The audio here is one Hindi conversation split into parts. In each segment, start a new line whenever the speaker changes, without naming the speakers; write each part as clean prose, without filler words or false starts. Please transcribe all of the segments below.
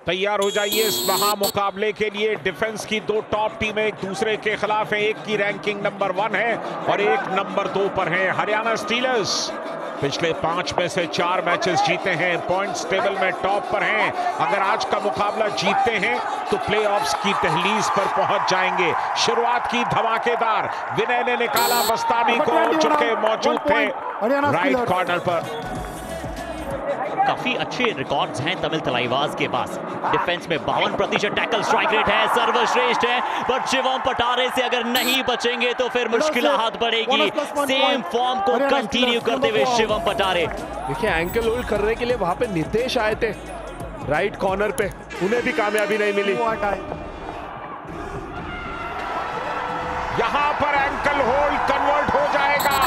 तैयार हो जाइए इस महामुकाबले के लिए। डिफेंस की दो टॉप टीमें एक दूसरे के खिलाफ है। एक की रैंकिंग नंबर 1 है और एक नंबर 2 पर है। हरियाणा स्टीलर्स पिछले 5 में से 4 मैचेस जीते हैं, पॉइंट्स टेबल में टॉप पर हैं। अगर आज का मुकाबला जीतते हैं तो प्लेऑफ्स की दहलीज पर पहुंच जाएंगे। शुरुआत की धमाकेदार, विनय ने निकाला बस्तानी को, चुके मौजूद थे राइट कॉर्नर पर।
काफी अच्छे रिकॉर्ड्स हैं तमिल तलाईवाज के पास। डिफेंस में 52% टैकल स्ट्राइक रेट है, सर्वश्रेष्ठ है। बट शिवम पटारे से अगर नहीं बचेंगे तो फिर मुश्किलात बढ़ेगी। सेम फॉर्म को कंटिन्यू करते हुए शिवम पटारे।
देखिए एंकल होल्ड करने के लिए वहां पे नितेश आए थे राइट कॉर्नर पे, उन्हें भी कामयाबी नहीं मिली।
यहां पर एंकल होल्ड कन्वर्ट हो जाएगा।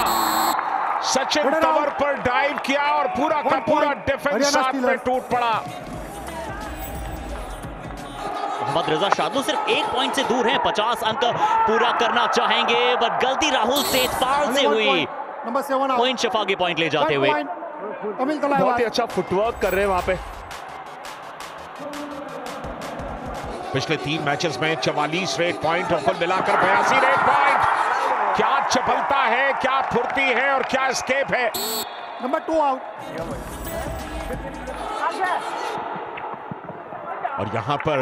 सचिन कवर पर डाइव किया और पूरा का पूरा डिफेंस साथ में टूट पड़ा।
मोहम्मद रजा शादू सिर्फ 1 पॉइंट से दूर हैं, 50 अंक पूरा करना चाहेंगे। बट गलती राहुल सेठपाल से हुई। पॉइंट शफाकी पॉइंट ले जाते हुए
बहुत ही अच्छा फुटवर्क कर रहे हैं वहां पे।
पिछले 3 मैचेस में 44 रेट पॉइंट और कुल मिलाकर 82 रेट पॉइंट। क्या चपलता है, क्या फुर्ती है और क्या एस्केप है।
Number 2 out.
और यहां पर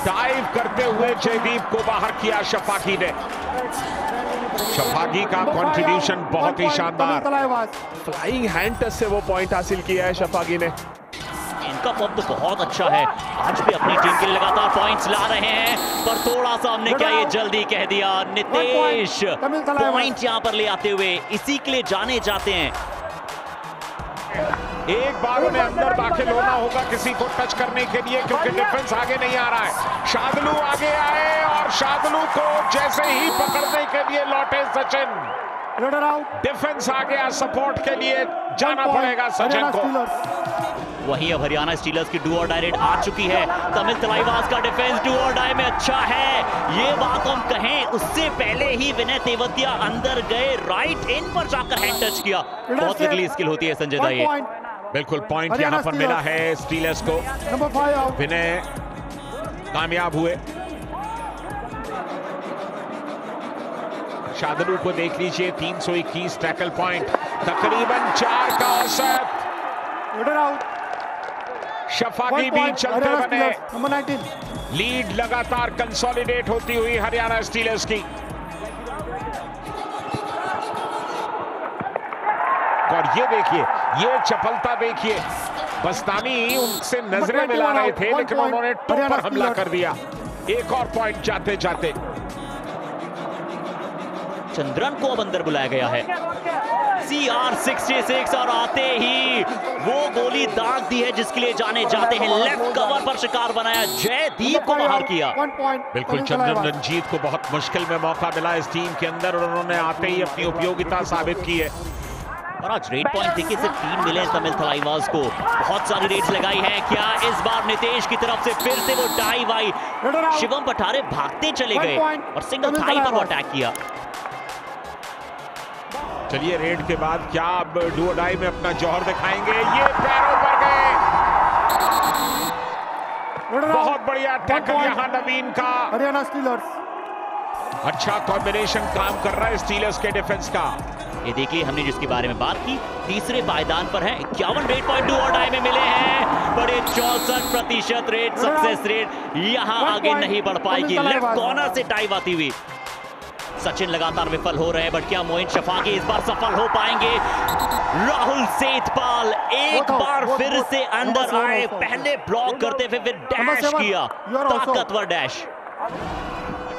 डाइव करते हुए जयदीप को बाहर किया शफाकी ने। शफाकी का कंट्रीब्यूशन बहुत ही शानदार।
फ्लाइंग हैंड टच से वो पॉइंट हासिल किया है शफाकी ने।
इनका फॉर्म तो बहुत अच्छा है, आज भी अपनी टीम के लिए लगातार पॉइंट्स ला रहे हैं। पर थोड़ा सा हमने क्या ये जल्दी कह दिया। नितेश पॉइंट यहां पर ले आते हुए इसी के लिए जाने जाते हैं।
एक बार उन्हें अंदर दाखिल होना होगा किसी को टच करने के लिए, क्योंकि डिफेंस आगे नहीं आ रहा है। शादलू आगे आए और शादलू को जैसे ही पकड़ने के लिए लौटे सचिन, डिफेंस आ गया सपोर्ट के लिए, जाना पड़ेगा सचिन को।
वहीं अब हरियाणा स्टीलर्स की डू और डाई रेड आ चुकी है। तमिल तलाईवाज का डिफेंस डू और डाई में अच्छा है, ये बात हम कहें उससे पहले ही विनय तेवतिया अंदर गए, राइट इन पर जाकर हैंड टच किया। बहुत निकली स्किल होती है संजय दा ये।
बिल्कुल पॉइंट यहां पर मिला है स्टीलर्स को। विनय कामयाब हुए। शादलू को देख लीजिए, 321 टैकल पॉइंट, तकरीबन 4 का औसत। शफाकी भी चलते बने। लीड लगातार कंसोलिडेट होती हुई हरियाणा स्टीलर्स की। और ये देखिए, ये चपलता देखिए, बस्तानी उनसे नजरें मिला रहे थे लेकिन उन्होंने टॉप पर हमला कर दिया। एक और पॉइंट जाते जाते।
चंद्रन को अब अंदर बुलाया गया है। CR66 और आते ही वो गोली दाग दी है जिसके लिए जाने जाते हैं। लेफ्ट कवर पर शिकार बनाया, जयदीप को बाहर किया।
बिल्कुल चंद्रन रंजीत को बहुत मुश्किल में मौका मिला इस टीम के अंदर और उन्होंने आते ही अपनी उपयोगिता साबित की है।
और आज रेड पॉइंट देखिए सिर्फ 3 मिले तमिल तलाईवाज को, बहुत सारी रेड्स लगाई हैं। क्या इस बार नितेश की तरफ से फिर से वो डाइव आई। शिवम पठारे भागते चले गए और सिंगल थाई पर वो अटैक किया।
चलिए रेड के बाद क्या अब डू और डाई में अपना जौहर दिखाएंगे। ये पैरों पर गए, बहुत बढ़िया टैकल यहां नवीन का।
हरियाणा स्टीलर्स
अच्छा कॉम्बिनेशन काम कर रहा है स्टीलर्स के डिफेंस का।
ये देखिए हमने जिसके बारे में बात की, तीसरे पायदान पर है। 51 रेड पॉइंट डू और डाई में मिले हैं। बड़े 64% रेट सक्सेस रेट, यहां आगे नहीं बढ़ पाएगी। लेफ्ट कॉर्नर से डाइव आती हुई सचिन लगातार विफल हो रहे हैं। बट क्या मोइन शफाकी इस बार सफल हो पाएंगे। राहुल सेठपाल एक बार फिर से अंदर आए, पहले ब्लॉक करते हुए फिर डैश किया, ताकतवर डैश।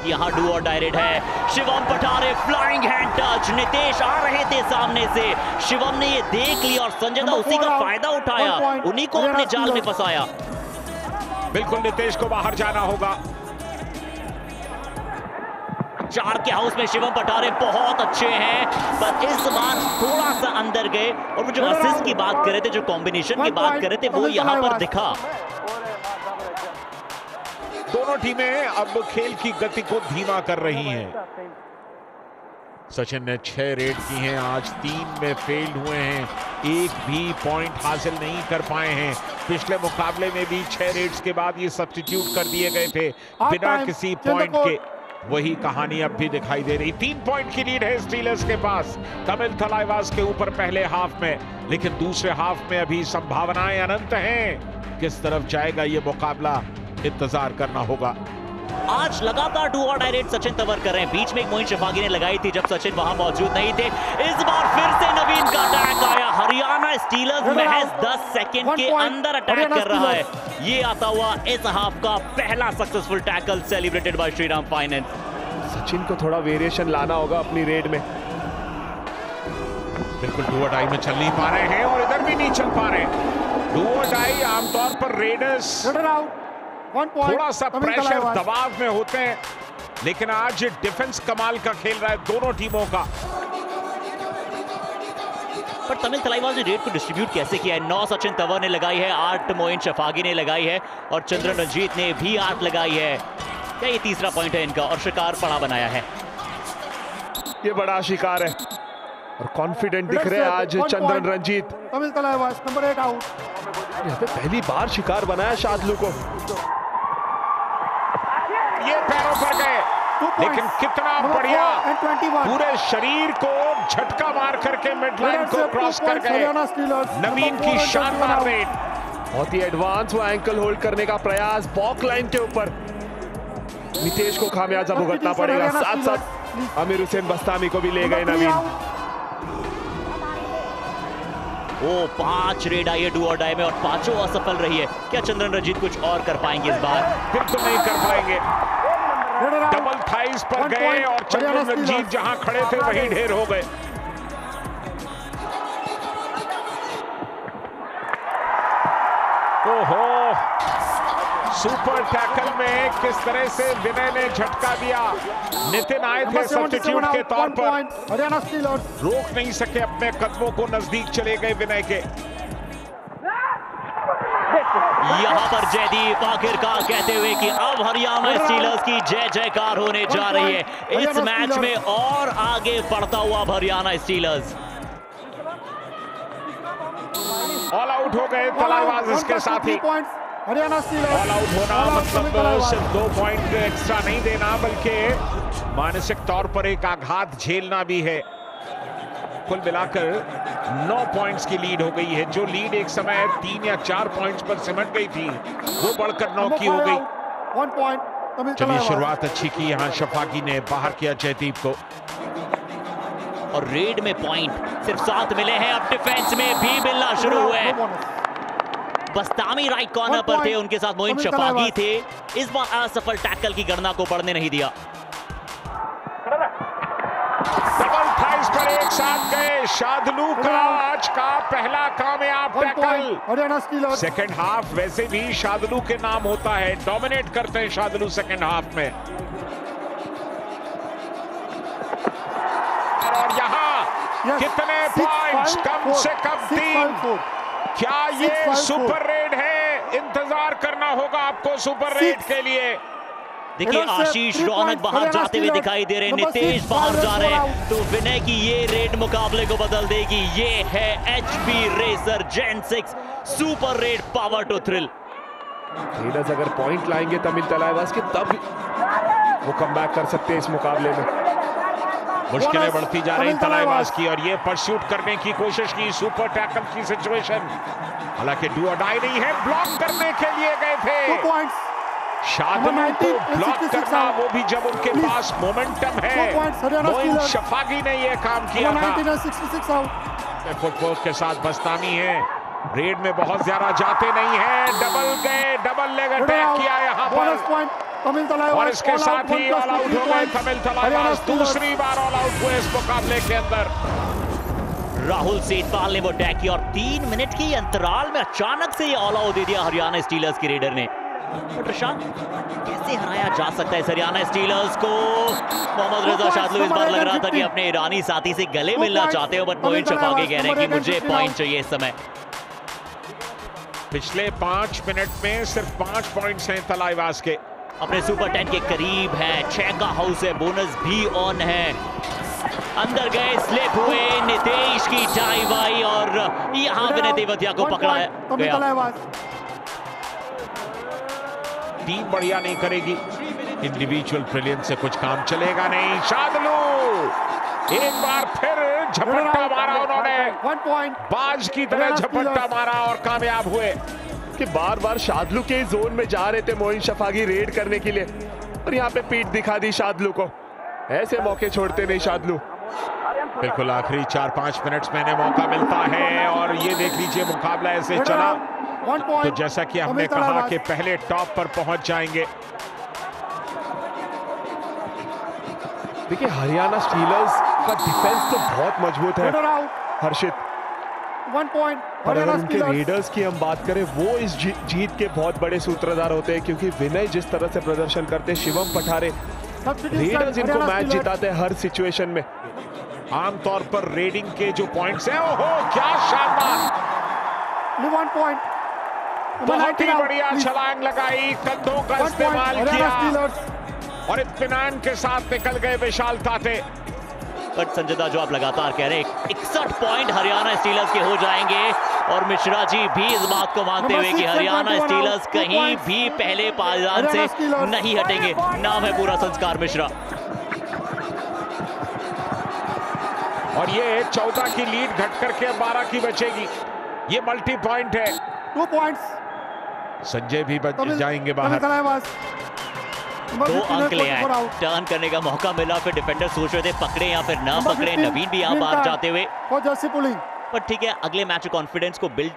यहां डू और डाई रेड है। Shivam Pathare flying hand touch, Nitesh आ रहे थे सामने से, शिवम ने ये देख लिया और संजय दा उसी का फायदा उठाया, उन्हीं को अपने जाल में फंसाया।
बिल्कुल नितेश को बाहर जाना होगा।
4 के हाउस में शिवम पठारे बहुत अच्छे हैं, पर इस बार थोड़ा सा अंदर गए। और वो जो असिस्ट की बात कर रहे थे, जो कॉम्बिनेशन की बात कर रहे थे, वो यहां पर दिखा।
दोनों टीमें अब खेल की गति को धीमा कर रही हैं। सचिन ने 6 रेड की हैं, आज 3 में फेल्ड हुए हैं, एक भी पॉइंट हासिल नहीं कर पाए हैं। पिछले मुकाबले में भी 6 रेड्स के बाद ये सब्स्टिट्यूट कर दिए गए थे बिना किसी पॉइंट के। वही कहानी अब भी दिखाई दे रही। 3 पॉइंट की लीड है स्टीलर्स के पास तमिल थलाइवास के ऊपर पहले हाफ में, लेकिन दूसरे हाफ में अभी संभावनाएं अनंत हैं। किस तरफ जाएगा ये मुकाबला, इंतजार करना होगा।
आज लगातार 2 और डाई रेड सचिन तंवर कर रहे हैं। बीच में एक मोइन शफागी ने लगाई थी जब सचिन वहां मौजूद नहीं थे। इस बार फिर से नवीन का अटैक आया। हरियाणा स्टीलर्स महज 10 सेकंड के अंदर अटैक कर रहा है। ये आता हुआ इस हाफ का पहला successful tackle celebrated by Shriram finance.
Sachin को थोड़ा वेरिएशन लाना होगा अपनी रेड में।
बिल्कुल डू और डाई में चल नहीं पा रहे हैं और इधर भी नहीं चल पा रहे। डू और डाई आमतौर पर रेडर्स थोड़ा सा प्रेशर दबाव में होते हैं, लेकिन आज डिफेंस कमाल का खेल रहा है दोनों टीमों का।
पर तमिल थलाइवास ने रेड को डिस्ट्रीब्यूट कैसे किया है? 9 सचिन तंवर ने लगाई है, 8 मोइन शफागी ने लगाई है और चंद्रन रंजीत ने भी 8 लगाई है। क्या ये तीसरा पॉइंट है इनका? और शिकार पड़ा बनाया है।
ये बड़ा शिकार है और कॉन्फिडेंट दिख रहे हैं आज चंद्रन रंजीत।
Tamil Thalaivas number 8 out.
यहाँ पे पहली बार शिकार बनाया शादलू को।
ये पैरों पर गए, लेकिन कितना बढ़िया पूरे शरीर को झटका मार करके मिडलाइन को क्रॉस कर गए। नवीन की शानदार रेड।
बहुत ही एडवांस वो एंकल होल्ड करने का प्रयास बॉक लाइन के ऊपर। नितेश को खामियाजा भुगतना पड़ेगा, साथ साथ आमिर हुसैन बस्तामी को भी ले गए नवीन।
वो 5 रेड आई है डू और डाई में और 5 असफल रही है। क्या चंद्रन रंजीत कुछ और कर पाएंगे इस बार?
बिल्कुल नहीं कर पाएंगे। डबल थाइस पर गए और चंद्रन रंजीत जहां खड़े थे वहीं ढेर हो गए। ओहो, सुपर टैकल में किस तरह से विनय ने झटका दिया। नितिन आए थे सब्स्टिट्यूट के तौर पर, रोक नहीं सके अपने कदमों को, नजदीक चले गए विनय के।
यहां पर जयदीप आखिरकार कहते हुए कि अब हरियाणा स्टीलर्स की जय जयकार होने जा रही है इस मैच में और आगे बढ़ता हुआ हरियाणा स्टीलर्स।
ऑल आउट हो गए थलाइवास। इसके साथ ही
हरियाणा स्टीलर्स
ऑल आउट होना मतलब सिर्फ 2 पॉइंट एक्स्ट्रा नहीं देना, बल्कि मानसिक तौर पर एक आघात झेलना भी है। कुल मिलाकर 9 पॉइंट्स की लीड हो गई है। जो लीड एक समय 3 या 4 पॉइंट्स पर सिमट गई थी, वो बढ़कर 9 की हो गई। चलिए, शुरुआत अच्छी की यहाँ शफाकी ने, बाहर किया जयदीप को।
और रेड में पॉइंट सिर्फ 7 मिले हैं, अब डिफेंस में भी मिलना शुरू हुए। बस्तामी राइट कॉर्नर पर थे, उनके साथ मोइन शफागी थे। इस बार असफल टैकल की गणना को बढ़ने नहीं दिया।
डबल थाइस पर एक साथ गए। शादलू का आज का पहला कामयाब टैकल। सेकंड हाफ वैसे भी शादलू के नाम होता है, डोमिनेट करते हैं शादलू सेकंड हाफ में। और यहाँ कितने पॉइंट्स? कम से कम 3। क्या ये सुपर रेड है? इंतजार करना होगा आपको सुपर रेड के लिए।
देखिए, आशीष रौनक बाहर जाते हुए दिखाई दे रहे हैं, नितेश बाहर जा रहे हैं, तो विनय की ये रेड मुकाबले को बदल देगी। ये है HP racer gen 6 super raid power to thrill.
Raiders अगर पॉइंट लाएंगे तमिल थलाइवास के, तब वो कमबैक कर सकते हैं इस मुकाबले में।
मुश्किलें बढ़ती जा रही थलाइवास की, और ये परस्यूट करने की कोशिश की, सुपर टैकल की सिचुएशन। हालांकि डू और डाई नहीं है, ब्लॉक करने के लिए गए थे। शादलू को ब्लॉक करना, वो भी जब उनके पास मोमेंटम है। मोइन शफागी ने ये काम किया था। फुटवर्क के साथ बस्तामी है, रेड में बहुत ज्यादा जाते नहीं है। डबल गए, डबल लेग अटैक किया यहाँ पर, और इसके साथ ही ऑल आउट हो गए तमिल थलाइवास। दूसरी बार ऑल आउट हुए इस मुकाबले के अंदर।
राहुल सेठपाल ने वो अटैक किया और 3 मिनट के अंतराल में अचानक से ये ऑल आउट दे दिया हरियाणा स्टीलर्स के रेडर ने। प्रशांत, कैसे हराया जा सकता है हरियाणा स्टीलर्स को? मोहम्मद रजा शादलू इस बार लग रहा था कि अपने ईरानी साथी से गले मिलना चाहते हो, बट मोइन शफागी कह रहे हैं कि मुझे पॉइंट चाहिए इस समय।
पिछले 5 मिनट में सिर्फ 5 पॉइंट्स हैं थलाइवास के।
अपने सुपर 10 के करीब है, 6 का हाउस है, बोनस भी ऑन है। अंदर गए, स्लिप हुए, नितेश की डाइव आई और यहां पे तेवतिया को पकड़ा गया।
टीम बढ़िया नहीं करेगी, इंडिविजुअल ब्रिलियंस से कुछ काम चलेगा नहीं। शादलू एक बार फिर झपट्टा मारा उन्होंने, बाज की तरह झपट्टा मारा और कामयाब हुए।
कि बार बार शादलू के जोन में जा रहे थे मोइन शफाकी रेड करने के लिए, और यहाँ पे पीठ दिखा दी शादलू को। ऐसे मौके छोड़ते नहीं शादलू।
बिल्कुल आखिरी 4-5 मिनट्स में मौका मिलता है और ये देख लीजिए मुकाबला ऐसे चला तो जैसा कि हमने कहा कि पहले टॉप पर पहुंच जाएंगे।
देखिए हरियाणा स्टीलर्स का डिफेंस तो बहुत मजबूत है हर्षित,
1 पॉइंट।
और अगर उनके रेडर्स की हम बात करें, वो इस जीत के बहुत बड़े सूत्रधार होते हैं, क्योंकि विनय जिस तरह से प्रदर्शन करते हैं, शिवम पठारे रेडर्स इनको मैच जिताते हैं हर सिचुएशन में।
आमतौर पर रेडिंग के जो पॉइंट्स हैं, ओहो क्या शानदार,
1 पॉइंट।
बहुत ही बढ़िया छलांग लगाई, कंधों का इस्तेमाल किया और इत्मीनान के साथ निकल गए विशाल ताते।
बट संजय जो आप लगातार कह रहे हैं 61 पॉइंट हरियाणा स्टीलर्स के हो जाएंगे, और मिश्रा जी भी इस बात को मानते हुए कि हरियाणा स्टीलर्स कहीं भी पहले पायदान से नहीं हटेंगे। नाम है पूरा संस्कार मिश्रा।
और ये 14 की लीड घट करके 12 की बचेगी। ये मल्टी पॉइंट है,
2 पॉइंट्स।
संजय भी बच जाएंगे बाहर।
2 अंक ले आए, टर्न करने का मौका मिला, फिर डिफेंडर सोच रहे थे पकड़े या फिर ना पकड़े। नवीन भी यहाँ बाहर जाते हुए, पर ठीक है अगले मैच कॉन्फिडेंस को बिल्ड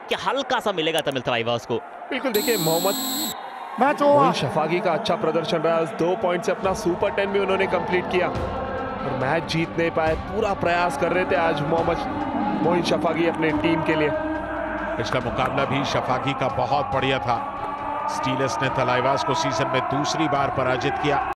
क्या हल्का सा मिलेगा तमिल तवाइवास को।
बिल्कुल, देखिए मोइन शफाकी का अच्छा प्रदर्शन रहा, 2 पॉइंट से अपना सुपर 10 भी उन्होंने कंप्लीट किया और मैच जीत नहीं पाए। पूरा प्रयास कर रहे थे आज मोइन शफाकी अपने टीम के लिए।
पिछला मुकाबला भी शफाकी का बहुत बढ़िया था। स्टीलर्स ने तलाइवास को सीजन में दूसरी बार पराजित किया।